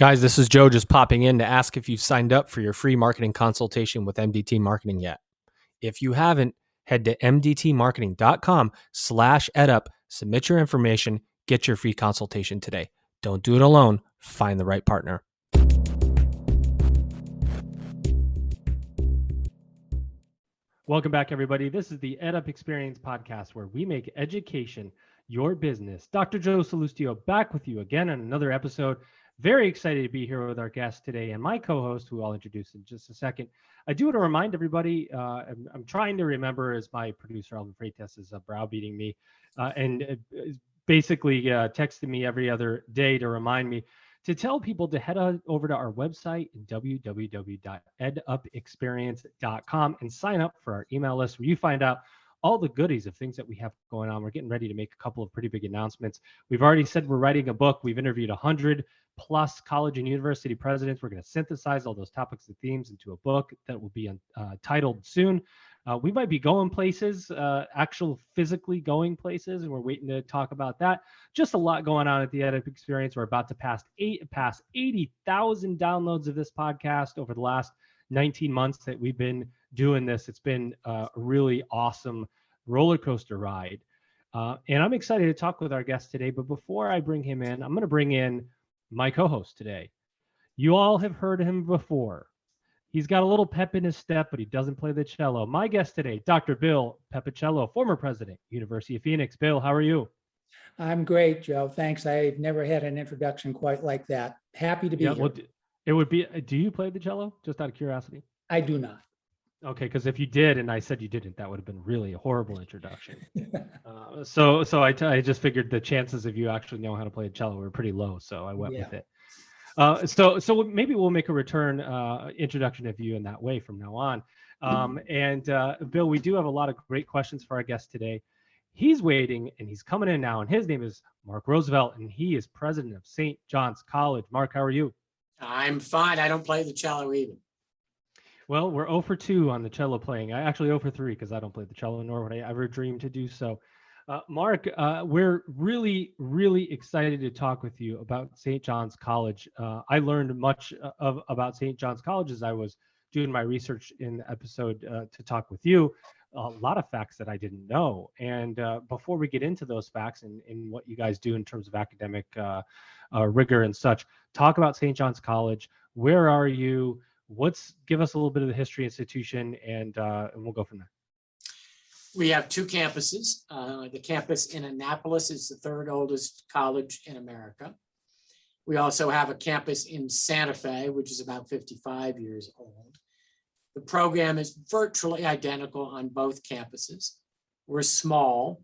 Guys, this is Joe just popping in to ask if you've signed up for your free marketing consultation with MDT Marketing yet. If you haven't, head to mdtmarketing.com/edup, submit your information, get your free consultation today. Don't do it alone. Find the right partner. Welcome back, everybody. This is the EdUp Experience podcast, where we make education your business. Dr. Joe Salustio back with you again on another episode. Very excited to be here with our guest today and my co-host, who I'll introduce in just a second. I do want to remind everybody, I'm trying to remember, as my producer, Alvin Freitas, is browbeating me and basically texting me every other day to remind me to tell people to head over to our website, www.edupexperience.com, and sign up for our email list, where you find out all the goodies of things that we have going on. We're getting ready to make a couple of pretty big announcements. We've already said we're writing a book. We've interviewed 100 plus college and university presidents. We're going to synthesize all those topics and themes into a book that will be titled soon. We might be going places, actual physically going places, and we're waiting to talk about that. Just a lot going on at the EdUp Experience. We're about to pass 80,000 downloads of this podcast over the last 19 months that we've been doing this. It's been a really awesome roller coaster ride. And I'm excited to talk with our guest today. But before I bring him in, I'm going to bring in my co-host today. You all have heard him before. He's got a little pep in his step, but he doesn't play the cello. My guest today, Dr. Bill Pepicello, former president, University of Phoenix. Bill, how are you? I'm great, Joe. Thanks. I've never had an introduction quite like that. Happy to be here. Well, it would be, do you play the cello? Just out of curiosity. I do not. Okay, because if you did and I said you didn't, that would have been really a horrible introduction. So I just figured the chances of you actually knowing how to play a cello were pretty low, so I went with it. So maybe we'll make a return introduction of you in that way from now on. And Bill, we do have a lot of great questions for our guest today. He's waiting and he's coming in now, and his name is Mark Roosevelt, and he is president of St. John's College. Mark, how are you? I'm fine. I don't play the cello either. Well, we're 0 for 2 on the cello playing. I actually 0 for 3 because I don't play the cello, nor would I ever dream to do so. Mark, we're really, really excited to talk with you about St. John's College. I learned much about St. John's College as I was doing my research in the episode to talk with you. A lot of facts that I didn't know. And before we get into those facts and what you guys do in terms of academic rigor and such, talk about St. John's College. Where are you? Give us a little bit of the history institution, and we'll go from there. We have two campuses. The campus in Annapolis is the third oldest college in America. We also have a campus in Santa Fe, which is about 55 years old. The program is virtually identical on both campuses. We're small.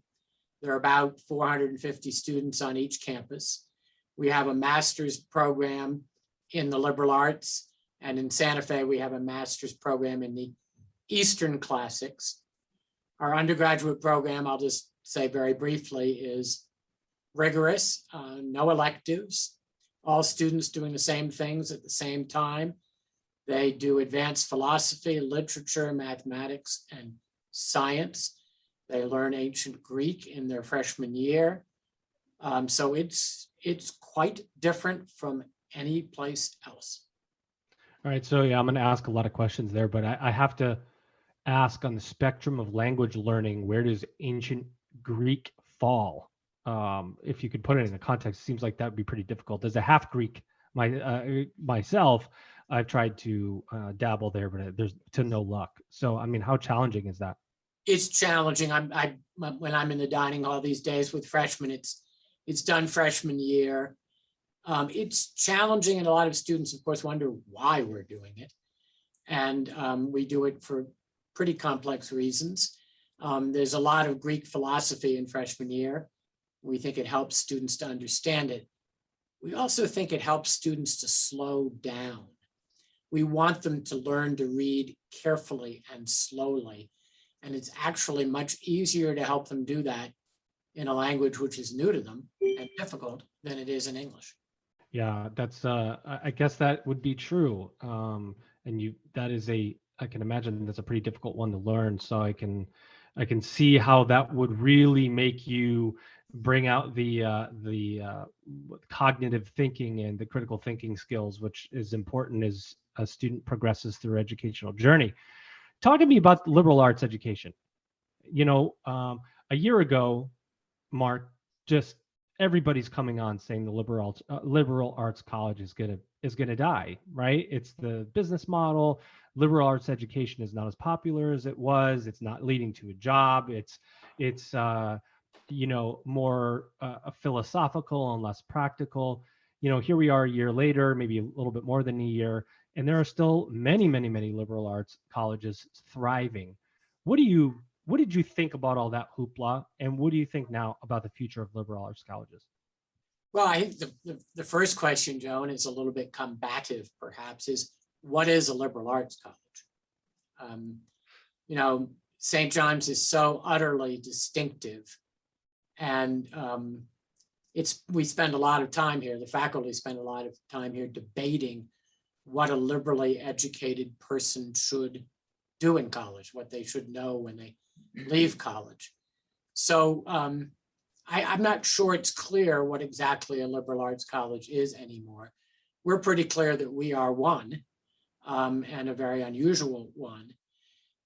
There are about 450 students on each campus. We have a master's program in the liberal arts, and in Santa Fe, we have a master's program in the Eastern Classics. Our undergraduate program, I'll just say very briefly, is rigorous, no electives, all students doing the same things at the same time. They do advanced philosophy, literature, mathematics, and science. They learn ancient Greek in their freshman year. So it's quite different from any place else. All right, so I'm going to ask a lot of questions there, but I have to ask, on the spectrum of language learning, where does ancient Greek fall? If you could put it in a context, it seems like that would be pretty difficult. As a half Greek myself, I've tried to dabble there, but there's to no luck. So, I mean, how challenging is that? It's challenging. When I'm in the dining hall these days with freshmen, it's done freshman year. It's challenging, and a lot of students, of course, wonder why we're doing it. And we do it for pretty complex reasons. There's a lot of Greek philosophy in freshman year. We think it helps students to understand it. We also think it helps students to slow down. We want them to learn to read carefully and slowly. And it's actually much easier to help them do that in a language which is new to them and difficult than it is in English. Yeah, that's I guess that would be true. I can imagine that's a pretty difficult one to learn. So I can see how that would really make you bring out the cognitive thinking and the critical thinking skills, which is important as a student progresses through their educational journey. Talk to me about liberal arts education. A year ago, Mark, just everybody's coming on saying the liberal arts college is gonna die, right? It's the business model. Liberal arts education is not as popular as it was. It's not leading to a job. It's more philosophical and less practical. Here we are a year later, maybe a little bit more than a year, and there are still many, many, many liberal arts colleges thriving. What did you think about all that hoopla, and what do you think now about the future of liberal arts colleges? Well, I think the first question, Joe, and it's a little bit combative perhaps, is what is a liberal arts college? St. John's is so utterly distinctive, and we spend a lot of time here, the faculty spend a lot of time here debating what a liberally educated person should do in college, what they should know when they leave college. So I'm not sure it's clear what exactly a liberal arts college is anymore. We're pretty clear that we are one, and a very unusual one.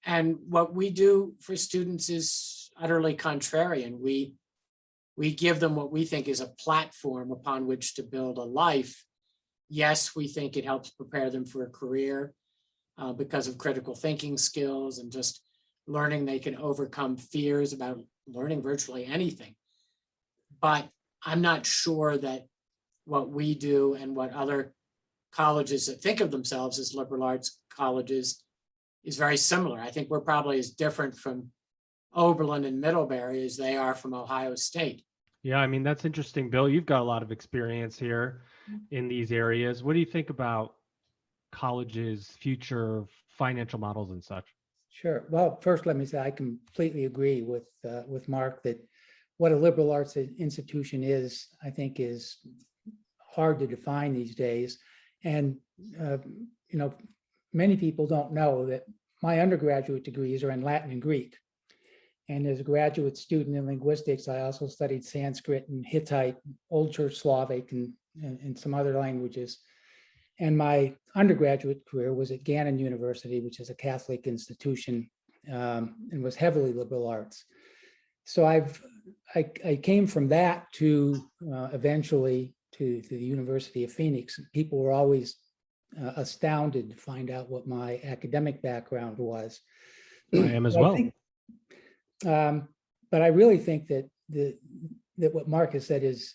And what we do for students is utterly contrarian. We give them what we think is a platform upon which to build a life. Yes, we think it helps prepare them for a career because of critical thinking skills and just learning they can overcome fears about learning virtually anything. But I'm not sure that what we do and what other colleges that think of themselves as liberal arts colleges is very similar. I think we're probably as different from Oberlin and Middlebury as they are from Ohio State. Yeah, I mean, that's interesting, Bill. You've got a lot of experience here in these areas. What do you think about colleges' future financial models and such? Sure. Well, first, let me say I completely agree with Mark that what a liberal arts institution is, I think, is hard to define these days. And many people don't know that my undergraduate degrees are in Latin and Greek. And as a graduate student in linguistics, I also studied Sanskrit and Hittite, Old Church Slavic, and some other languages. And my undergraduate career was at Gannon University, which is a Catholic institution, and was heavily liberal arts. So I came from that to eventually to the University of Phoenix. People were always astounded to find out what my academic background was. I am as well. But I really think that what Mark has said is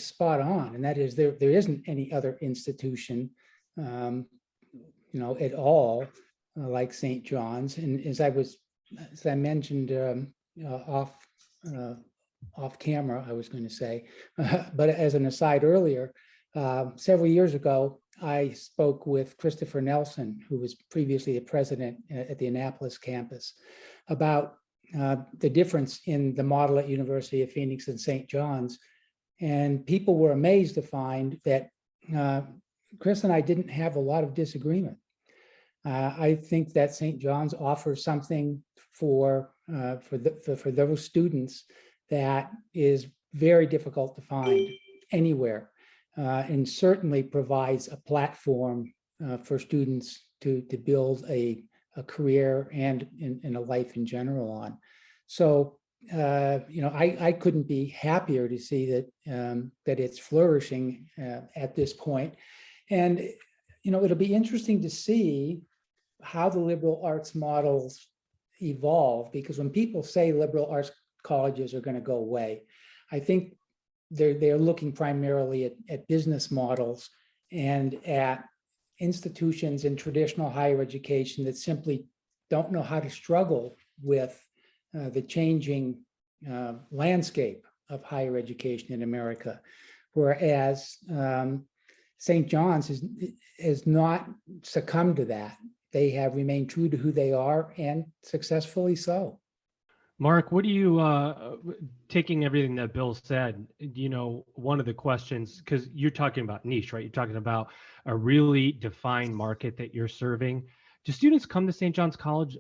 spot on, and that is there isn't any other institution, at all like St. John's. And as I mentioned off camera, I was going to say, but as an aside earlier, several years ago, I spoke with Christopher Nelson, who was previously the president at the Annapolis campus, about the difference in the model at University of Phoenix and St. John's. And people were amazed to find that Chris and I didn't have a lot of disagreement. I think that St. John's offers something for those students that is very difficult to find anywhere, and certainly provides a platform for students to build a career and in a life in general on. So, I couldn't be happier to see that it's flourishing at this point. And, it'll be interesting to see how the liberal arts models evolve, because when people say liberal arts colleges are going to go away, I think they're looking primarily at business models and at institutions in traditional higher education that simply don't know how to struggle with the changing landscape of higher education in America. Whereas St. John's has not succumbed to that. They have remained true to who they are, and successfully so. Mark, what do you, taking everything that Bill said, one of the questions, because you're talking about niche, right? You're talking about a really defined market that you're serving. Do students come to St. John's College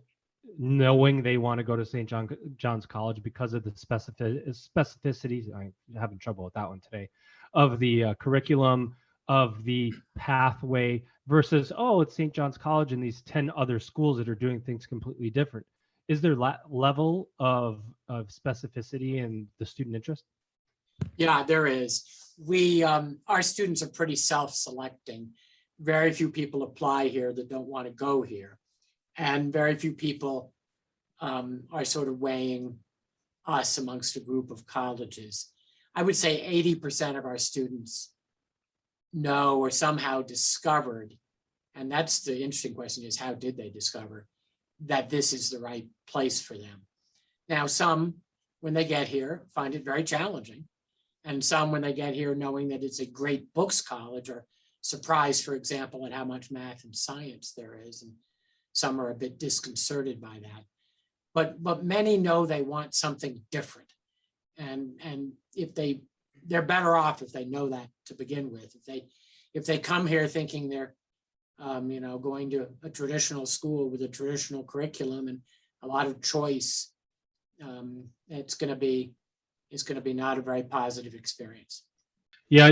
knowing they want to go to John's College because of the specificities. I'm having trouble with that one today, of the curriculum, of the pathway versus, oh, it's St. John's College and these 10 other schools that are doing things completely different. Is there level of specificity in the student interest? Yeah, there is. Our students are pretty self-selecting. Very few people apply here that don't want to go here. And very few people are sort of weighing us amongst a group of colleges. I would say 80% of our students know or somehow discovered, and that's the interesting question, is how did they discover that this is the right place for them? Now, some, when they get here, find it very challenging. And some, when they get here, knowing that it's a great books college, are surprised, for example, at how much math and science there is. And some are a bit disconcerted by that. But many know they want something different. And they're better off if they know that to begin with. If they come here thinking they're going to a traditional school with a traditional curriculum and a lot of choice, it's going to be not a very positive experience. Yeah,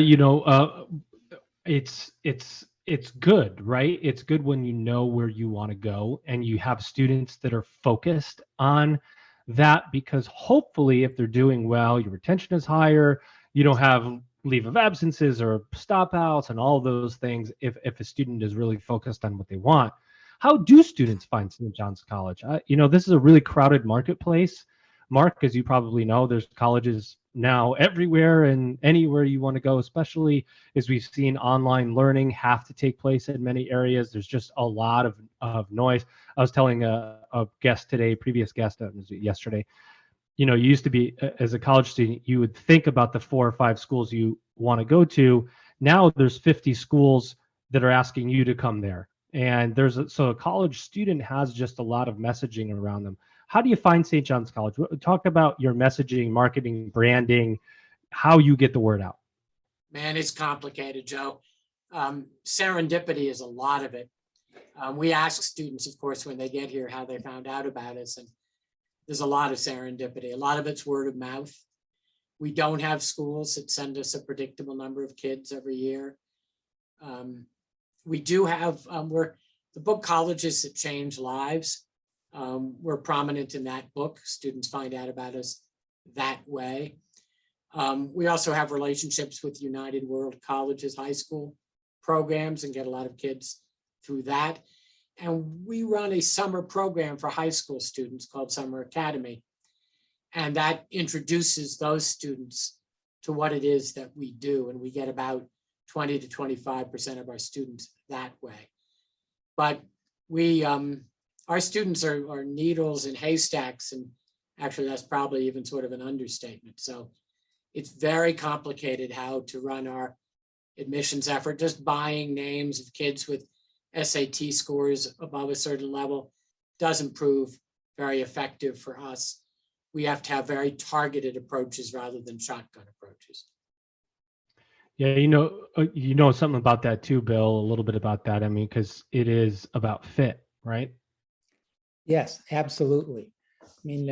it's good, right? It's good when you know where you want to go and you have students that are focused on that, because hopefully if they're doing well, your retention is higher. You don't have leave of absences or stop outs and all those things if a student is really focused on what they want. How do students find St. John's College? This is a really crowded marketplace. Mark, as you probably know, there's colleges now everywhere and anywhere you want to go, especially as we've seen online learning have to take place in many areas. There's just a lot of noise. I was telling a guest today, previous guest yesterday, you used to be, as a college student, you would think about the 4 or 5 schools you want to go to. Now there's 50 schools that are asking you to come there. And so a college student has just a lot of messaging around them. How do you find St. John's College? Talk about your messaging, marketing, branding, how you get the word out. Man, it's complicated, Joe. Serendipity is a lot of it. We ask students, of course, when they get here, how they found out about us. And there's a lot of serendipity. A lot of it's word of mouth. We don't have schools that send us a predictable number of kids every year. We do have, the book Colleges That Change Lives. We're prominent in that book. Students find out about us that way. We also have relationships with United World Colleges high school programs and get a lot of kids through that. And we run a summer program for high school students called Summer Academy. And that introduces those students to what it is that we do. And we get about 20 to 25% of our students that way. But our students are needles in haystacks, and actually that's probably even sort of an understatement. So it's very complicated how to run our admissions effort. Just buying names of kids with SAT scores above a certain level doesn't prove very effective for us. We have to have very targeted approaches rather than shotgun approaches. Yeah, you know something about that too, Bill, a little bit about that. I mean, because it is about fit, right? Yes, absolutely. I mean,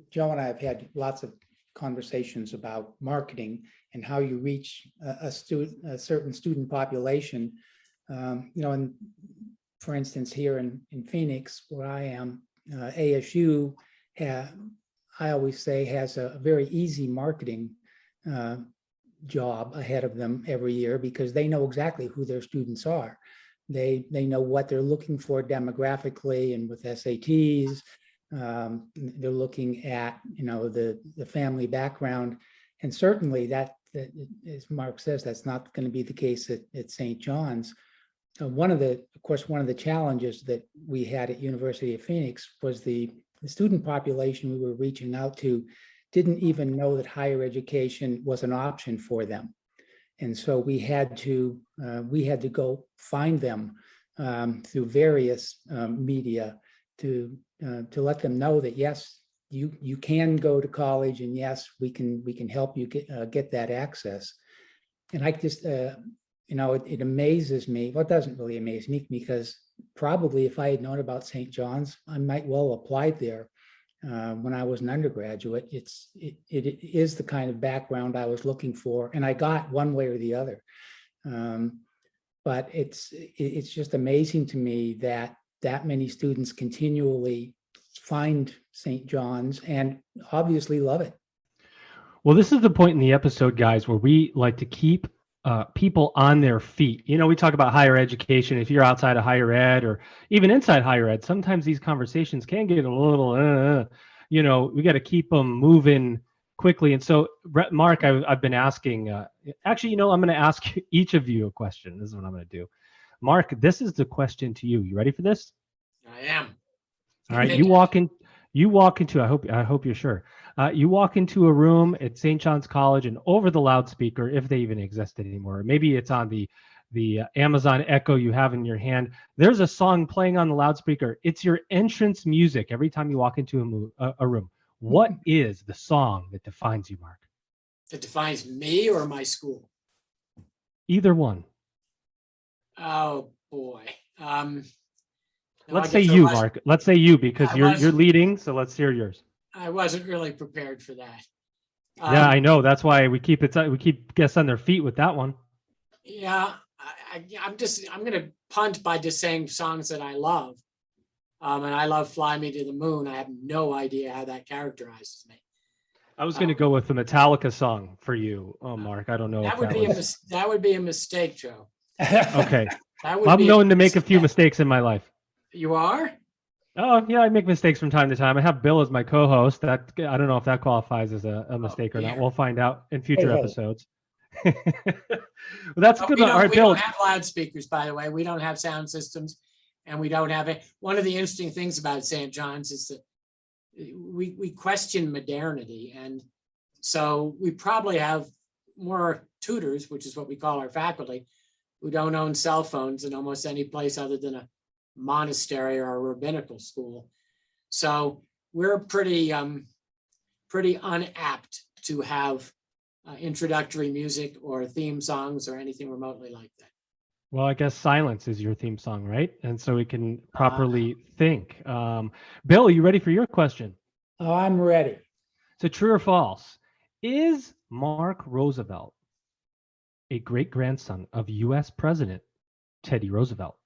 Joe and I have had lots of conversations about marketing and how you reach a certain student population. And for instance, here in Phoenix, where I am, ASU, I always say, has a very easy marketing job ahead of them every year, because they know exactly who their students are. They know what they're looking for demographically and with SATs. They're looking at the family background, and certainly that, as Mark says, that's not going to be the case at St. John's. One of the challenges that we had at University of Phoenix was the student population we were reaching out to didn't even know that higher education was an option for them. And so we had to go find them through various media to let them know that yes, you can go to college, and yes, we can help you get that access. And I just it amazes me. Well, it doesn't really amaze me, because probably if I had known about St. John's, I might well have applied there when I was an undergraduate. It is the kind of background I was looking for, and I got one way or the other. But it's just amazing to me that many students continually find St. John's and obviously love it. Well, this is the point in the episode, guys, where we like to keep people on their feet. You know, we talk about higher education. If you're outside of higher ed or even inside higher ed, sometimes these conversations can get a little, you know, we got to keep them moving quickly. And so, Mark, I've been asking, actually, you know, I'm going to ask each of you a question. This is what I'm going to do. Mark, this is the question to you. You ready for this? I am. All right. You walk into, I hope you're sure. You walk into a room at St. John's College, and over the loudspeaker, if they even exist anymore, maybe it's on the Amazon Echo you have in your hand, there's a song playing on the loudspeaker. It's your entrance music every time you walk into a room. What is the song that defines you, Mark? It defines me or my school? Either one. Oh boy. Let's say you, Mark. Let's say you, because you're leading. So let's hear yours. I wasn't really prepared for that. Yeah, I know. That's why we keep guests on their feet with that one. Yeah, I'm going to punt by just saying songs that I love. And I love "Fly Me to the Moon." I have no idea how that characterizes me. I was going to go with the Metallica song for you, Mark. I don't know. That would be a mistake, Joe. Okay. I'm known to make a few mistakes in my life. You are? Oh, yeah, I make mistakes from time to time. I have Bill as my co-host. I don't know if that qualifies as a mistake or not. We'll find out in future episodes. Well, that's good. All right, Bill. We don't have loudspeakers, by the way. We don't have sound systems, and we don't have it. One of the interesting things about St. John's is that we question modernity, and so we probably have more tutors, which is what we call our faculty, who don't own cell phones in almost any place other than a monastery or a rabbinical school. So we're pretty unapt to have introductory music or theme songs or anything remotely like that. Well, I guess silence is your theme song, right? And so we can properly think. Bill, are you ready for your question? Oh, I'm ready. So true or false? Is Mark Roosevelt a great-grandson of U.S. President Teddy Roosevelt?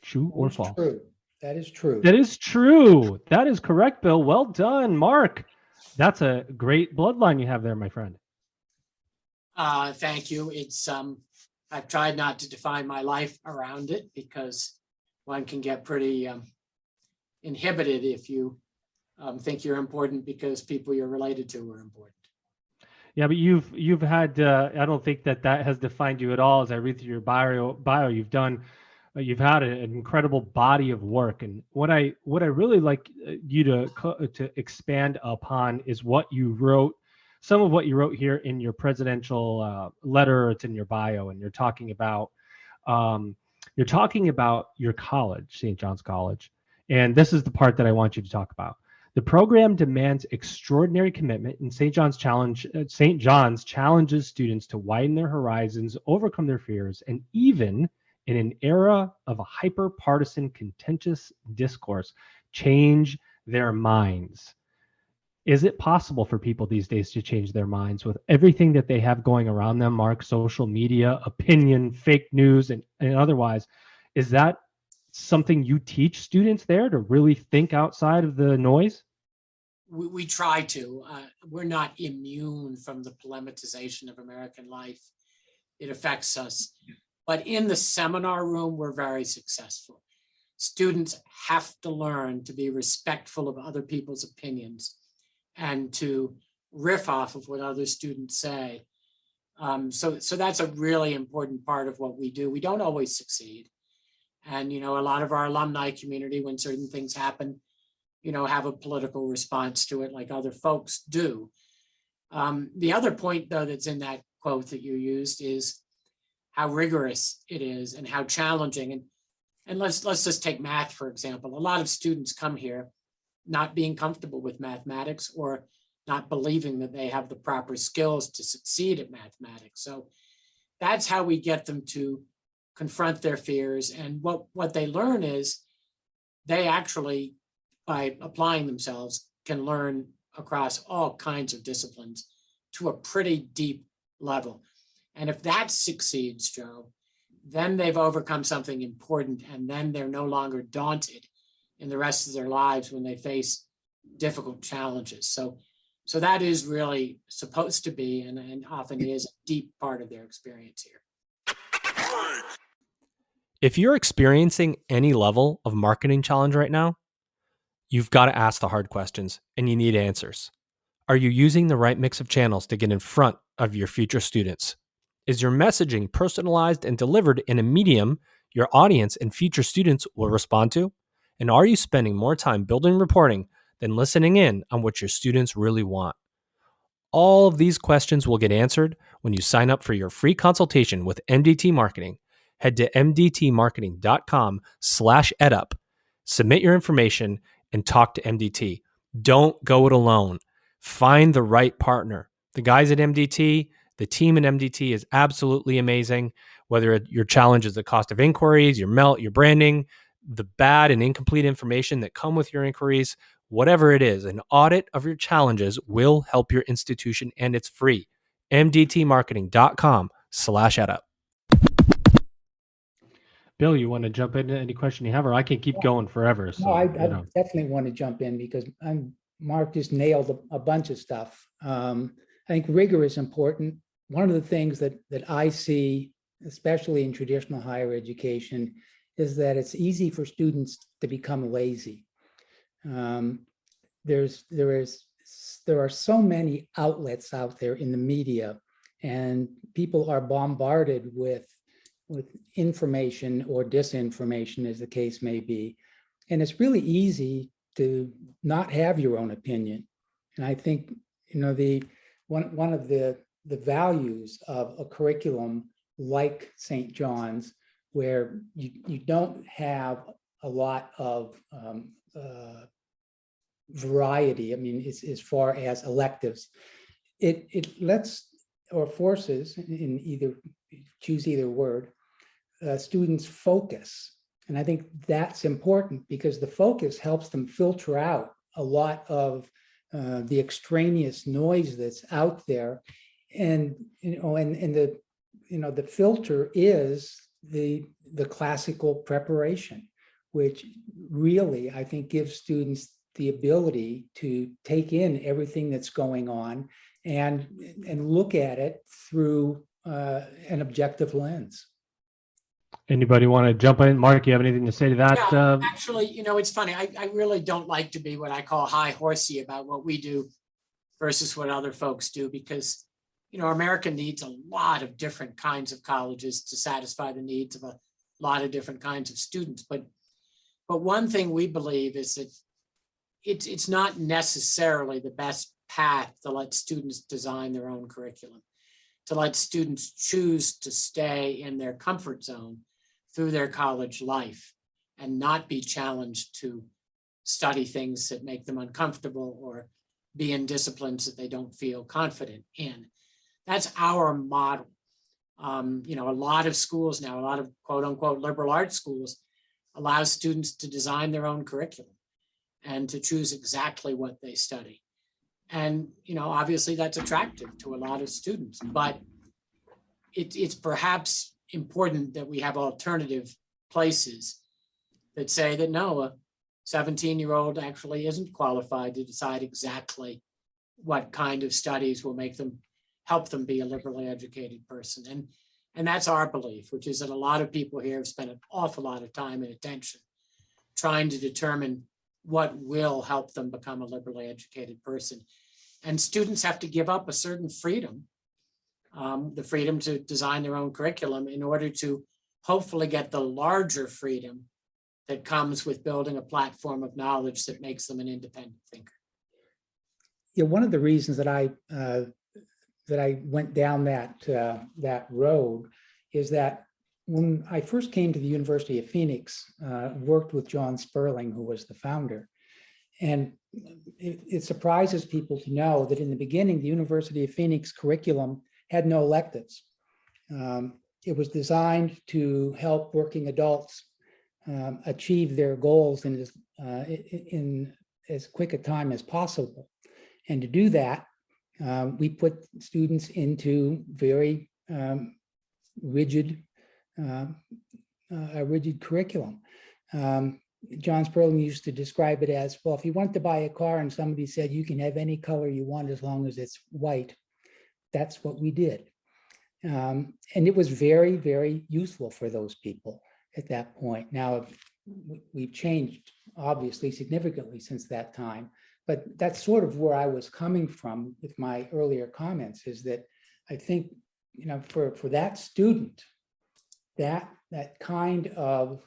True or false? True. That is true. That is true. That is correct, Bill. Well done, Mark. That's a great bloodline you have there, my friend. Thank you. It's I've tried not to define my life around it because one can get pretty inhibited if you think you're important because people you're related to are important. Yeah, but you've had I don't think that has defined you at all. As I read through your bio, you've had an incredible body of work, and what I really like you to expand upon is what you wrote. Some of what you wrote here in your presidential letter. It's in your bio, and you're talking about your college, St. John's College, and this is the part that I want you to talk about. The program demands extraordinary commitment, and St. John's challenges students to widen their horizons, overcome their fears, and even in an era of a hyper-partisan, contentious discourse, change their minds. Is it possible for people these days to change their minds with everything that they have going around them, Mark, social media, opinion, fake news, and otherwise? Is that something you teach students there, to really think outside of the noise? We try to. We're not immune from the polemicization of American life. It affects us. But in the seminar room, we're very successful. Students have to learn to be respectful of other people's opinions and to riff off of what other students say. So that's a really important part of what we do. We don't always succeed. And, a lot of our alumni community, when certain things happen, have a political response to it like other folks do. The other point, though, that's in that quote that you used is how rigorous it is and how challenging. And let's just take math, for example. A lot of students come here not being comfortable with mathematics or not believing that they have the proper skills to succeed at mathematics. So that's how we get them to confront their fears. And what they learn is they actually, by applying themselves, can learn across all kinds of disciplines to a pretty deep level. And if that succeeds, Joe, then they've overcome something important, and then they're no longer daunted in the rest of their lives when they face difficult challenges. So that is really supposed to be, and often is, a deep part of their experience here. If you're experiencing any level of marketing challenge right now, you've got to ask the hard questions and you need answers. Are you using the right mix of channels to get in front of your future students? Is your messaging personalized and delivered in a medium your audience and future students will respond to? And are you spending more time building reporting than listening in on what your students really want? All of these questions will get answered when you sign up for your free consultation with MDT Marketing. Head to mdtmarketing.com/edup. Submit your information and talk to MDT. Don't go it alone. Find the right partner. The guys at MDT, the team at MDT is absolutely amazing. Whether your challenge is the cost of inquiries, your melt, your branding, the bad and incomplete information that come with your inquiries, whatever it is, an audit of your challenges will help your institution, and it's free. mdtmarketing.com/edup. Bill, you want to jump into any question you have, or I can keep going forever. So, No, I definitely want to jump in because Mark just nailed a bunch of stuff. I think rigor is important. One of the things that I see, especially in traditional higher education, is that it's easy for students to become lazy. There are so many outlets out there in the media, and people are bombarded with information or disinformation, as the case may be. And it's really easy to not have your own opinion. And I think, one of the values of a curriculum like St. John's, where you don't have a lot of variety, I mean, as far as electives, it lets or forces, in either, choose either word, students focus. And I think that's important because the focus helps them filter out a lot of the extraneous noise that's out there. And, the filter is the classical preparation, which really, I think, gives students the ability to take in everything that's going on and look at it through an objective lens. Anybody want to jump in? Mark, you have anything to say to that? Yeah, actually, it's funny. I really don't like to be what I call high horsey about what we do versus what other folks do, because, America needs a lot of different kinds of colleges to satisfy the needs of a lot of different kinds of students. But one thing we believe is that it's not necessarily the best path to let students design their own curriculum, to let students choose to stay in their comfort zone through their college life and not be challenged to study things that make them uncomfortable or be in disciplines that they don't feel confident in. That's our model. A lot of schools now, a lot of quote unquote liberal arts schools, allow students to design their own curriculum and to choose exactly what they study. And, obviously that's attractive to a lot of students, but it's perhaps important that we have alternative places that say that no, a 17-year-old actually isn't qualified to decide exactly what kind of studies will help them be a liberally educated person. And that's our belief, which is that a lot of people here have spent an awful lot of time and attention trying to determine what will help them become a liberally educated person. And students have to give up a certain freedom, the freedom to design their own curriculum, in order to hopefully get the larger freedom that comes with building a platform of knowledge that makes them an independent thinker. Yeah, one of the reasons that I went down that road is that when I first came to the University of Phoenix, worked with John Sperling, who was the founder. And it surprises people to know that in the beginning, the University of Phoenix curriculum had no electives. It was designed to help working adults achieve their goals in as quick a time as possible. And to do that, we put students into very rigid curriculum. John Sperling used to describe it as, well, if you want to buy a car and somebody said you can have any color you want as long as it's white, that's what we did. And it was very, very useful for those people at that point. Now, we've changed, obviously, significantly since that time, but that's sort of where I was coming from with my earlier comments, is that I think, for that student, that kind of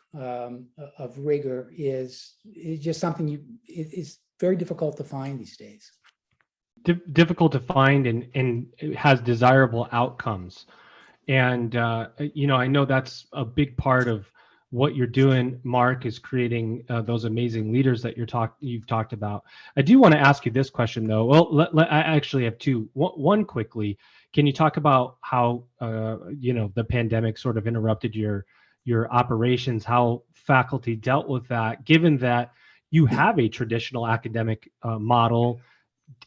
rigor is just something it's very difficult to find these days. Difficult to find, and it has desirable outcomes. And, I know that's a big part of what you're doing, Mark, is creating those amazing leaders that you've talked about. I do want to ask you this question, though. Well, I actually have two. One quickly, can you talk about how, the pandemic sort of interrupted your operations, how faculty dealt with that, given that you have a traditional academic model,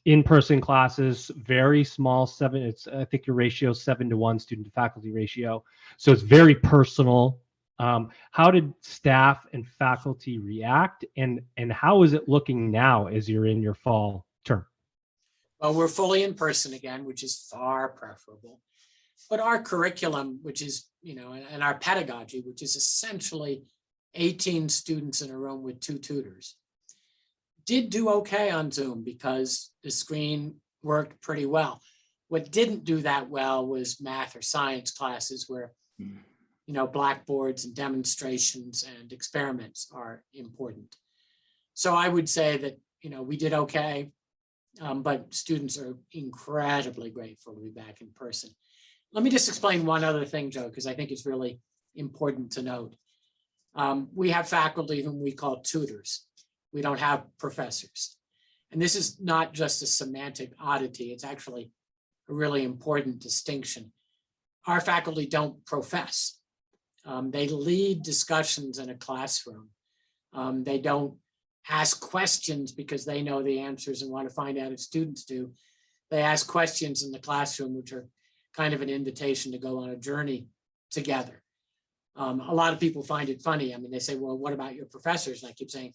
in-person classes, very small, I think your ratio is 7-to-1 student to faculty ratio. So it's very personal. How did staff and faculty react, and how is it looking now as you're in your fall term? Well, we're fully in person again, which is far preferable. But our curriculum, which is, and our pedagogy, which is essentially 18 students in a room with 2 tutors, did do okay on Zoom because the screen worked pretty well. What didn't do that well was math or science classes where, blackboards and demonstrations and experiments are important. So I would say that, we did okay, but students are incredibly grateful to be back in person. Let me just explain one other thing, Joe, because I think it's really important to note. We have faculty whom we call tutors. We don't have professors. And this is not just a semantic oddity. It's actually a really important distinction. Our faculty don't profess. They lead discussions in a classroom. They don't ask questions because they know the answers and want to find out if students do. They ask questions in the classroom, which are kind of an invitation to go on a journey together. A lot of people find it funny. I mean, they say, well, what about your professors? And I keep saying,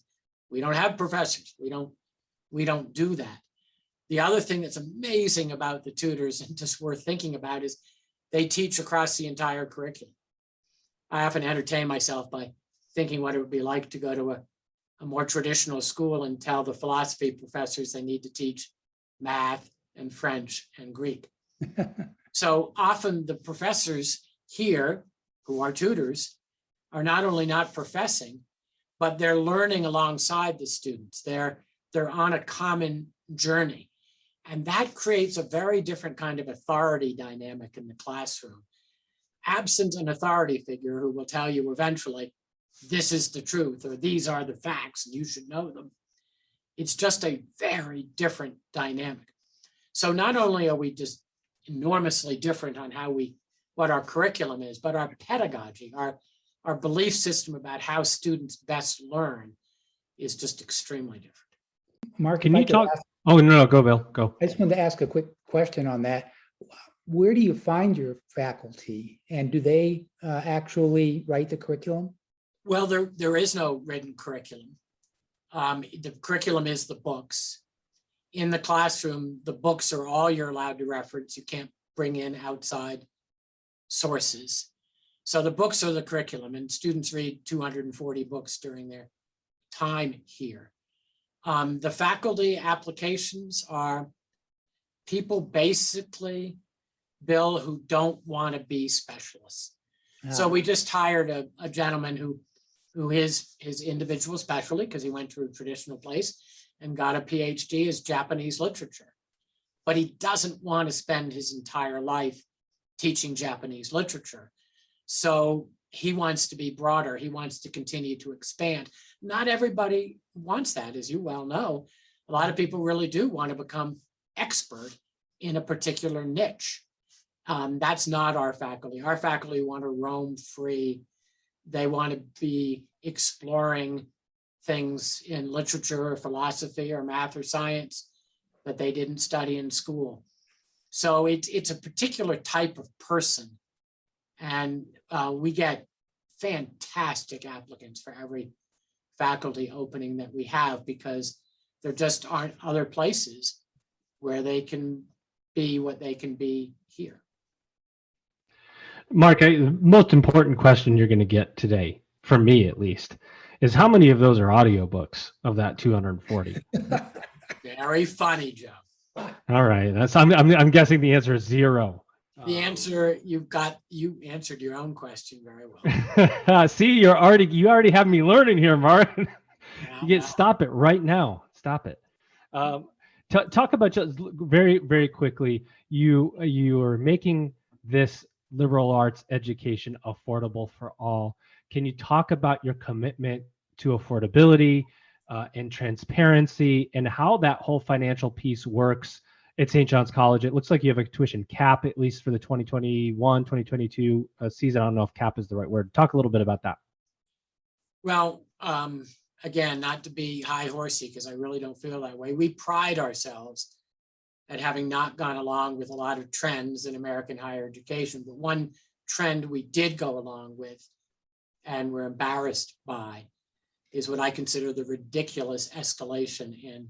we don't have professors. We don't do that. The other thing that's amazing about the tutors and just worth thinking about is they teach across the entire curriculum. I often entertain myself by thinking what it would be like to go to a more traditional school and tell the philosophy professors they need to teach math and French and Greek. So often the professors here, who are tutors, are not only not professing, but they're learning alongside the students. They're on a common journey. And that creates a very different kind of authority dynamic in the classroom. Absent an authority figure who will tell you eventually, this is the truth, or these are the facts, and you should know them. It's just a very different dynamic. So not only are we just enormously different on what our curriculum is, but our pedagogy, our belief system about how students best learn is just extremely different. Mark, can you talk? Oh, no, go, Bill, go. I just wanted to ask a quick question on that. Where do you find your faculty, and do they actually write the curriculum? Well, there is no written curriculum. The curriculum is the books. In the classroom, the books are all you're allowed to reference. You can't bring in outside sources. So the books are the curriculum, and students read 240 books during their time here. The faculty applications are people basically, Bill, who don't want to be specialists. So we just hired a gentleman who his individual specialty, because he went to a traditional place and got a PhD, is Japanese literature. But he doesn't want to spend his entire life teaching Japanese literature. So he wants to be broader. He wants to continue to expand. Not everybody wants that, as you well know. A lot of people really do want to become expert in a particular niche. That's not our faculty. Our faculty want to roam free. They want to be exploring things in literature or philosophy or math or science that they didn't study in school. So it's a particular type of person. And we get fantastic applicants for every faculty opening that we have, because there just aren't other places where they can be what they can be here. Mark, the most important question you're going to get today, for me at least, is how many of those are audiobooks of that 240? Very funny, Joe. All right, I'm guessing the answer is 0. The answer, you answered your own question very well. See, you already have me learning here, Mark. Stop it right now. Stop it. Talk about, just very, very quickly, you are making this liberal arts education affordable for all. Can you talk about your commitment to affordability and transparency, and how that whole financial piece works at St. John's College? It looks like you have a tuition cap, at least for the 2021-2022 season. I don't know if cap is the right word. Talk a little bit about that. Well, again, not to be high horsey, because I really don't feel that way. We pride ourselves at having not gone along with a lot of trends in American higher education. But one trend we did go along with, and we're embarrassed by, is what I consider the ridiculous escalation in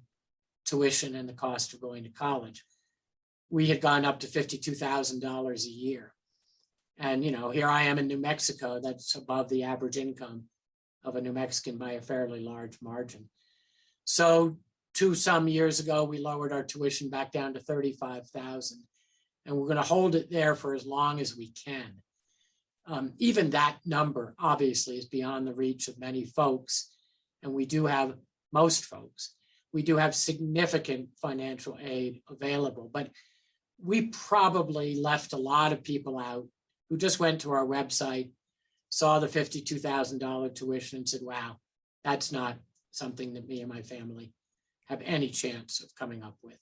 tuition and the cost of going to college. We had gone up to $52,000 a year. And, here I am in New Mexico, that's above the average income of a New Mexican by a fairly large margin. So some years ago, we lowered our tuition back down to $35,000, and we're going to hold it there for as long as we can. Even that number obviously is beyond the reach of many folks, and we do have significant financial aid available, but we probably left a lot of people out who just went to our website, saw the $52,000 tuition and said, wow, that's not something that me and my family have any chance of coming up with.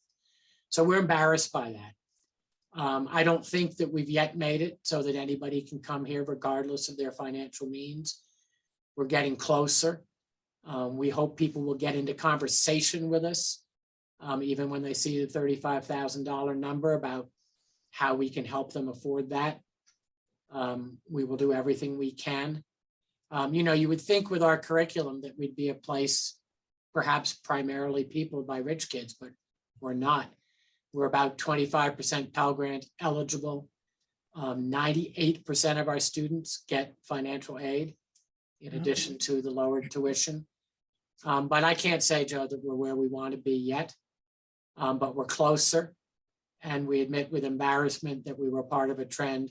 So we're embarrassed by that. I don't think that we've yet made it so that anybody can come here regardless of their financial means. We're getting closer. We hope people will get into conversation with us, even when they see the $35,000 number, about how we can help them afford that. We will do everything we can. You would think with our curriculum that we'd be a place perhaps primarily peopled by rich kids, but we're not. We're about 25% Pell Grant eligible. 98% of our students get financial aid in addition to the lowered tuition. But I can't say, Joe, that we're where we want to be yet, but we're closer. And we admit with embarrassment that we were part of a trend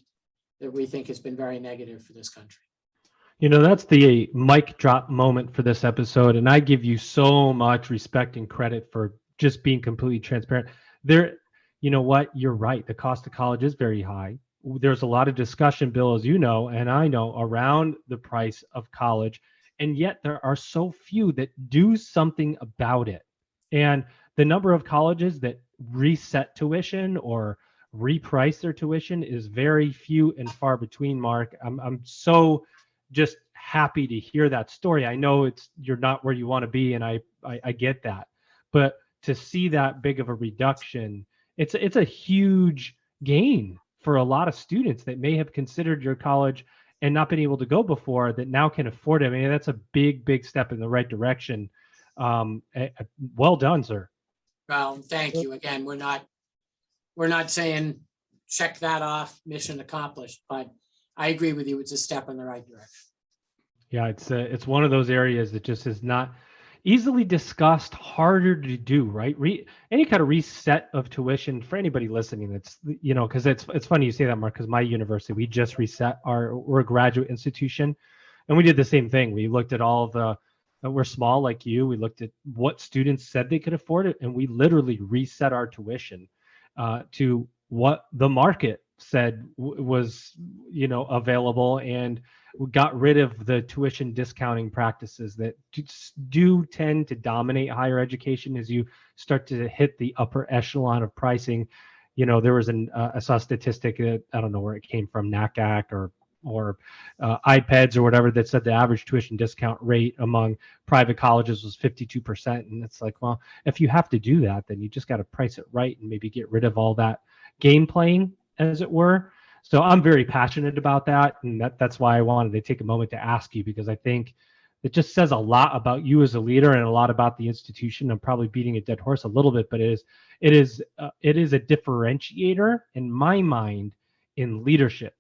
that we think has been very negative for this country. That's the mic drop moment for this episode. And I give you so much respect and credit for just being completely transparent. You know what? You're right. The cost of college is very high. There's a lot of discussion, Bill, as you know, and I know, around the price of college. And yet there are so few that do something about it. And the number of colleges that reset tuition or reprice their tuition is very few and far between, Mark. I'm so just happy to hear that story. I know you're not where you want to be, and I get that. But to see that big of a reduction, it's a huge gain for a lot of students that may have considered your college and not been able to go before, that now can afford it. I mean, that's a big, big step in the right direction. Well done, sir. Well, thank you. Again, we're not saying check that off, mission accomplished, but I agree with you. It's a step in the right direction. Yeah, it's one of those areas that just is not easily discussed, harder to do, right? Any kind of reset of tuition for anybody listening, that's, because it's funny you say that, Mark, because my university, we just reset we're a graduate institution, and we did the same thing. We looked at we're small like you. We looked at what students said they could afford it, and we literally reset our tuition to what the market said was, available, and we got rid of the tuition discounting practices that do tend to dominate higher education as you start to hit the upper echelon of pricing. There was I saw a statistic that I don't know where it came from, NACAC or or iPads or whatever that said the average tuition discount rate among private colleges was 52%. And it's like, well, if you have to do that, then you just got to price it right and maybe get rid of all that game playing, as it were. So I'm very passionate about that. And that's why I wanted to take a moment to ask you, because I think it just says a lot about you as a leader and a lot about the institution. I'm probably beating a dead horse a little bit, but it is a differentiator in my mind in leadership.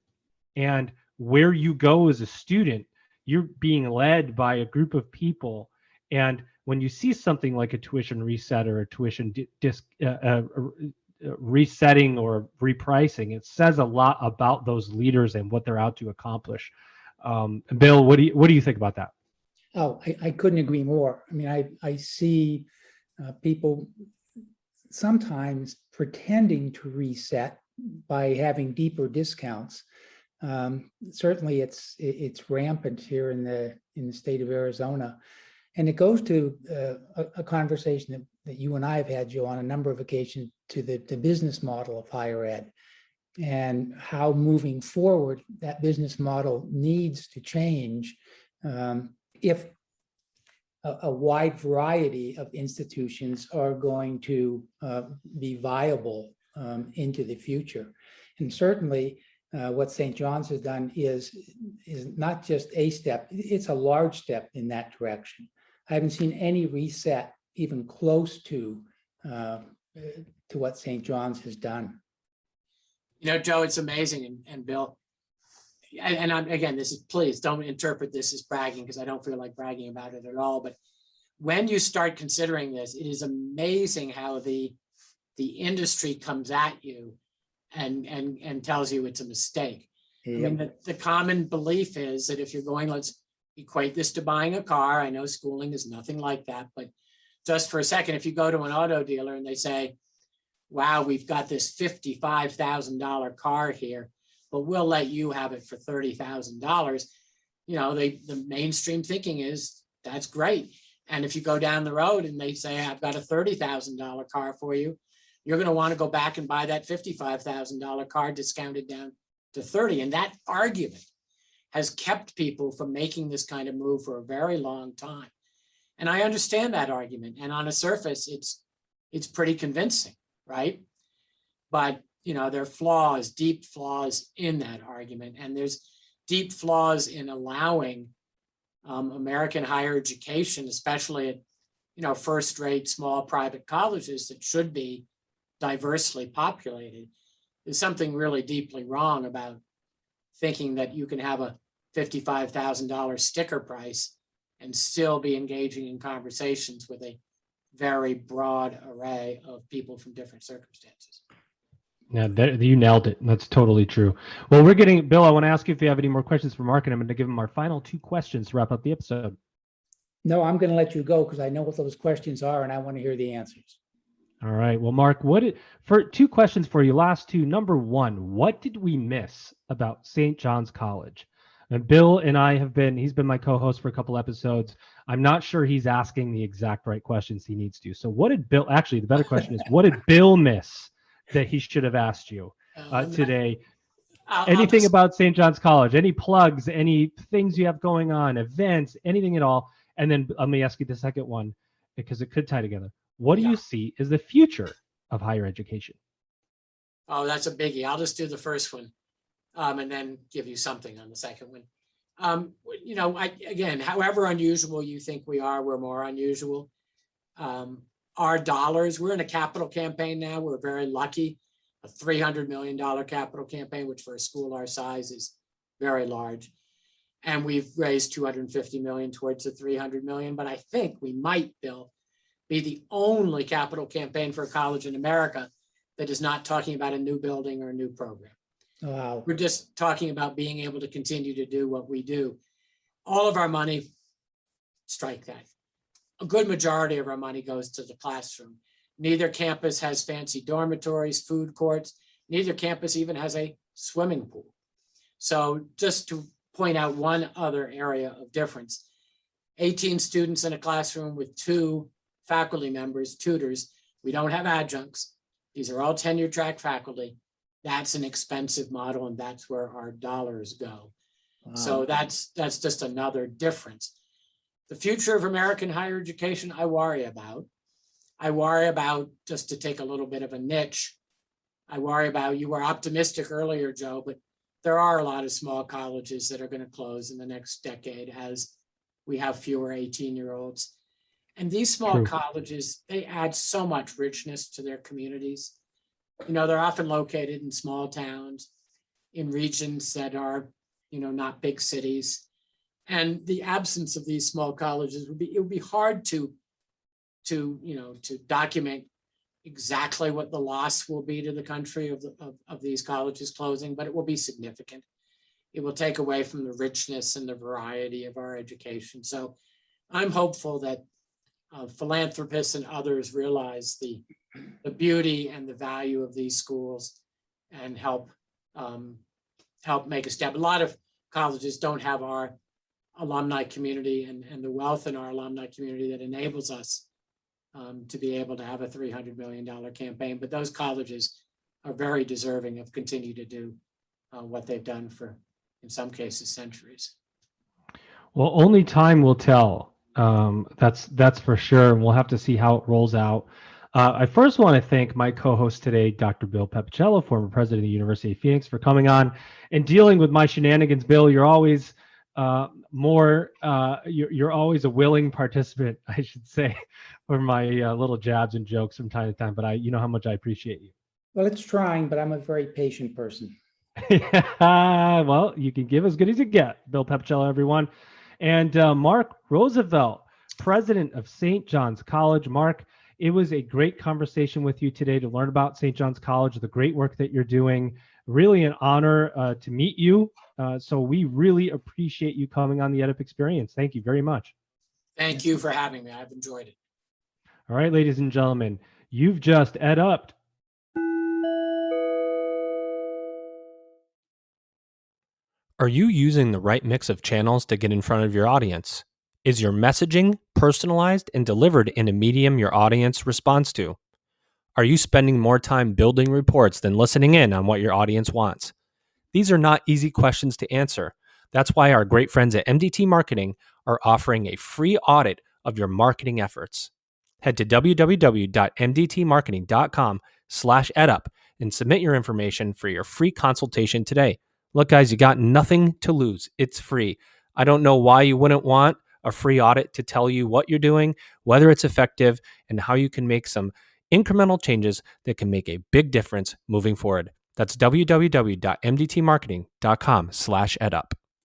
And where you go as a student, you're being led by a group of people. And when you see something like a tuition reset or a tuition resetting or repricing, it says a lot about those leaders and what they're out to accomplish. Bill, what do you think about that? Oh, I couldn't agree more. I mean, I see people sometimes pretending to reset by having deeper discounts. Certainly, it's rampant here in the state of Arizona, and it goes to a conversation that you and I have had, Joe, on a number of occasions, to the business model of higher ed, and how moving forward that business model needs to change if a wide variety of institutions are going to be viable into the future. And certainly what St. John's has done is not just a step, it's a large step in that direction. I haven't seen any reset even close to what St. John's has done. You know, Joe, it's amazing. And Bill, and again, please don't interpret this as bragging, because I don't feel like bragging about it at all. But when you start considering this, it is amazing how the industry comes at you and tells you it's a mistake. Yep. I mean, the common belief is that if you're going, let's equate this to buying a car. I know schooling is nothing like that, but just for a second, if you go to an auto dealer and they say, wow, we've got this $55,000 car here, but we'll let you have it for $30,000. You know, the mainstream thinking is that's great. And if you go down the road and they say, I've got a $30,000 car for you, you're going to want to go back and buy that $55,000 car discounted down to 30. And that argument has kept people from making this kind of move for a very long time. And I understand that argument. And on a surface, it's pretty convincing, right? But, you know, there are flaws, deep flaws in that argument. And there's deep flaws in allowing American higher education, especially at, you know, first-rate small private colleges that should be diversely populated. There's something really deeply wrong about thinking that you can have a $55,000 sticker price and still be engaging in conversations with a very broad array of people from different circumstances. Yeah, you nailed it. That's totally true. Well, Bill, I want to ask you if you have any more questions for Mark, and I'm going to give him our final 2 questions to wrap up the episode. No, I'm going to let you go because I know what those questions are and I want to hear the answers. All right. Well, Mark, for 2 questions for you, last 2. Number 1, what did we miss about St. John's College? And Bill and I he's been my co-host for a couple episodes. I'm not sure he's asking the exact right questions he needs to. So actually, the better question is, what did Bill miss that he should have asked you today? Anything about St. John's College, any plugs, any things you have going on, events, anything at all? And then let me ask you the second one, because it could tie together. What do you see as the future of higher education? Oh, that's a biggie. I'll just do the first one and then give you something on the second one. You know, again, however unusual you think we are, we're more unusual. Our dollars, we're in a capital campaign now. We're very lucky. A $300 million capital campaign, which for a school our size is very large. And we've raised $250 million towards the $300 million. But I think we might, Bill, be the only capital campaign for a college in America that is not talking about a new building or a new program. Wow. We're just talking about being able to continue to do what we do. All of our money, strike that. A good majority of our money goes to the classroom. Neither campus has fancy dormitories, food courts. Neither campus even has a swimming pool. So just to point out one other area of difference, 18 students in a classroom with 2 faculty members, tutors. We don't have adjuncts. These are all tenure track faculty. That's an expensive model, and that's where our dollars go. So that's just another difference. The future of American higher education, I worry about. I worry about, just to take a little bit of a niche, I worry about, you were optimistic earlier, Joe, but there are a lot of small colleges that are going to close in the next decade as we have fewer 18-year-olds. And these small True. colleges, they add so much richness to their communities. You know, they're often located in small towns, in regions that are, you know, not big cities. And the absence of these small colleges it would be hard to document exactly what the loss will be to the country of these colleges closing, but it will be significant. It will take away from the richness and the variety of our education. So I'm hopeful that philanthropists and others realize the beauty and the value of these schools and help make a step. A lot of colleges don't have our alumni community and the wealth in our alumni community that enables us to be able to have a $300 million campaign. But those colleges are very deserving of continue to do what they've done for, in some cases, centuries. Well, only time will tell. That's for sure. And we'll have to see how it rolls out. I first want to thank my co-host today, Dr. Bill Pepicello, former president of the University of Phoenix, for coming on and dealing with my shenanigans. Bill, you're always you're always a willing participant, I should say, for my little jabs and jokes from time to time. But you know how much I appreciate you. Well, it's trying, but I'm a very patient person. Well, you can give as good as you get. Bill Pepicello, everyone. And Mark Roosevelt, president of St. John's College. Mark, it was a great conversation with you today to learn about St. John's College, the great work that you're doing. Really an honor to meet you. So we really appreciate you coming on the EdUp Experience. Thank you very much. Thank you for having me. I've enjoyed it. All right, ladies and gentlemen, you've just EdUp'd. Are you using the right mix of channels to get in front of your audience? Is your messaging personalized and delivered in a medium your audience responds to? Are you spending more time building reports than listening in on what your audience wants? These are not easy questions to answer. That's why our great friends at MDT Marketing are offering a free audit of your marketing efforts. Head to www.mdtmarketing.com/edup and submit your information for your free consultation today. Look, guys, you got nothing to lose. It's free. I don't know why you wouldn't want a free audit to tell you what you're doing, whether it's effective, and how you can make some incremental changes that can make a big difference moving forward. That's www.mdtmarketing.com/edup.